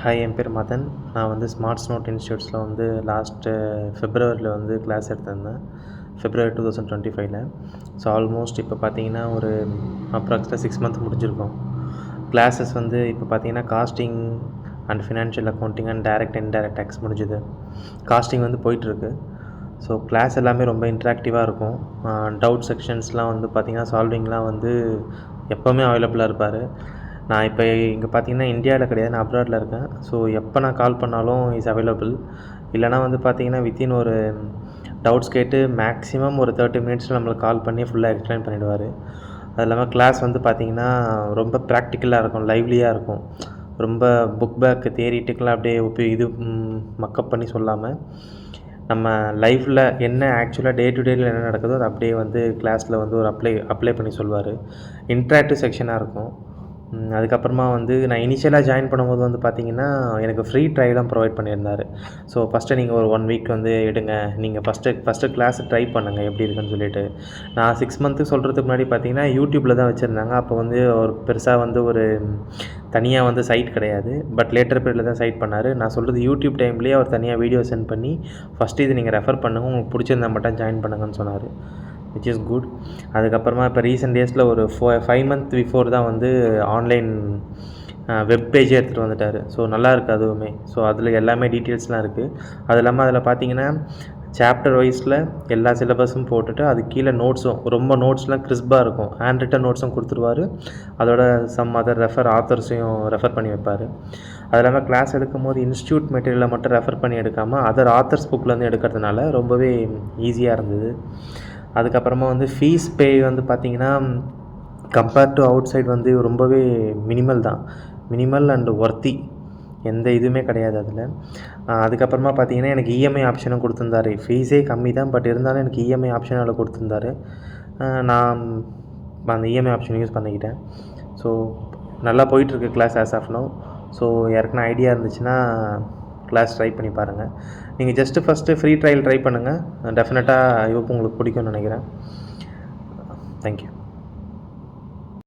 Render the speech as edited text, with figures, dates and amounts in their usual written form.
Hi, என் பேர் மதன். நான் வந்து ஸ்மார்ட்ஸ் நோட் இன்ஸ்டியூட்ஸில் வந்து லாஸ்ட்டு ஃபிப்ரவரியில் வந்து கிளாஸ் எடுத்திருந்தேன். February 2025. ஸோ ஆல்மோஸ்ட் இப்போ பார்த்தீங்கன்னா ஒரு அப்ராக்ஸிமேட்டாக 6 மந்த் முடிஞ்சிருக்கும். கிளாஸஸ் வந்து இப்போ பார்த்தீங்கன்னா costing and financial accounting and direct indirect tax முடிஞ்சுது. காஸ்டிங் வந்து போயிட்டுருக்கு. ஸோ கிளாஸ் எல்லாமே ரொம்ப இன்ட்ராக்டிவாக இருக்கும். டவுட் செக்ஷன்ஸ்லாம் வந்து பார்த்திங்கன்னா சால்விங்லாம் வந்து எப்போவுமே அவைலபிளாக இருப்பார். நான் இப்போ இங்கே பார்த்தீங்கன்னா இந்தியாவில் கிடையாது, நான் அப்ராடில் இருக்கேன். ஸோ எப்போ நான் கால் பண்ணாலும் இஸ் அவைலபிள். இல்லைனா வந்து பார்த்தீங்கன்னா வித்தின் ஒரு டவுட்ஸ் கேட்டு மேக்ஸிமம் ஒரு 30 மினிட்ஸில் நம்மளுக்கு கால் பண்ணி ஃபுல்லாக எக்ஸ்பிளைன் பண்ணிவிடுவார். அது இல்லாமல் கிளாஸ் வந்து பார்த்திங்கன்னா ரொம்ப ப்ராக்டிக்கலாக இருக்கும், லைவ்லியாக இருக்கும். ரொம்ப புக் பேக் தியரிட்டிக்கெலாம் அப்படியே மக்கப் பண்ணி சொல்லாமல் நம்ம லைஃப்பில் என்ன ஆக்சுவலாக டே டு டேயில் என்ன நடக்குதோ அது அப்படியே வந்து கிளாஸில் வந்து ஒரு அப்ளை பண்ணி சொல்லுவார். இன்ட்ராக்டிவ் செக்ஷனாக இருக்கும். அதுக்கப்புறமா வந்து நான் இனிஷியலாக ஜாயின் பண்ணும்போது வந்து பார்த்திங்கன்னா எனக்கு ஃப்ரீ ட்ரையெலாம் ப்ரொவைட் பண்ணியிருந்தார். ஸோ ஃபஸ்ட்டு நீங்கள் ஒரு 1 வீக் வந்து எடுங்க, நீங்கள் ஃபஸ்ட்டு கிளாஸ் ட்ரை பண்ணுங்கள் எப்படி இருக்குன்னு சொல்லிவிட்டு. நான் 6 மந்த்து சொல்கிறதுக்கு முன்னாடி பார்த்திங்கன்னா யூடியூப்பில் தான் வச்சுருந்தாங்க. அப்போ வந்து ஒரு பெருசாக வந்து ஒரு தனியாக வந்து சைட் கிடையாது. பட் லேட்டர் பீரியடில் தான் சைட் பண்ணார். நான் சொல்கிறது யூடியூப் டைம்லேயே அவர் தனியாக வீடியோ சென்ட் பண்ணி ஃபஸ்ட்டு இது நீங்கள் ரெஃபர் பண்ணுங்கள், உங்களுக்கு பிடிச்சிருந்தா மட்டும் ஜாயின் பண்ணுங்கன்னு சொன்னார். Which is good. அதுக்கப்புறமா இப்போ ரீசெண்ட் டேஸில் ஒரு 5 மந்த் பிஃபோர் தான் வந்து ஆன்லைன் வெப் பேஜே எடுத்துகிட்டு வந்துட்டார். ஸோ நல்லா இருக்குது அதுவுமே. ஸோ அதில் எல்லாமே டீட்டெயில்ஸ்லாம் இருக்குது. அது இல்லாமல் அதில் பார்த்தீங்கன்னா சாப்டர் வைஸில் எல்லா சிலபஸும் போட்டுட்டு அது கீழே நோட்ஸும் ரொம்ப நோட்ஸ்லாம் கிறிஸ்பாக இருக்கும். ஹேண்ட் ரிட்டன் நோட்ஸும் கொடுத்துருவார். அதோட சம் அதர் ஆத்தர்ஸையும் ரெஃபர் பண்ணி வைப்பார். அது இல்லாமல் கிளாஸ் எடுக்கும் போது இன்ஸ்டியூட் மெட்டீரியலை மட்டும் ரெஃபர் பண்ணி எடுக்காமல் அதர் ஆத்தர்ஸ் புக்லேருந்து எடுக்கிறதுனால ரொம்பவே ஈஸியாக இருந்தது. அதுக்கப்புறமா வந்து ஃபீஸ் பே வந்து பார்த்திங்கன்னா கம்பேர்ட் டு அவுட் சைட் வந்து ரொம்பவே மினிமல் தான். மினிமல் அண்ட் ஒர்த்தி, எந்த இதுவுமே கிடையாது அதில். அதுக்கப்புறமா பார்த்திங்கன்னா எனக்கு இஎம்ஐ ஆப்ஷனும் கொடுத்துருந்தாரு. ஃபீஸே கம்மி தான், பட் இருந்தாலும் எனக்கு இஎம்ஐ ஆப்ஷன் அதில் கொடுத்துருந்தாரு. நான் அந்த இஎம்ஐ ஆப்ஷன் யூஸ் பண்ணிக்கிட்டேன். ஸோ நல்லா போயிட்டுருக்கு class as of now. So யாருக்குன்னா ஐடியா இருந்துச்சுன்னா கிளாஸ் ட்ரை பண்ணி பாருங்கள். நீங்கள் ஃபஸ்ட்டு ஃப்ரீ ட்ரையல் ட்ரை பண்ணுங்கள். டெஃபினட்டாக உங்களுக்கு பிடிக்கும்னு நினைக்கிறேன். தேங்க்யூ.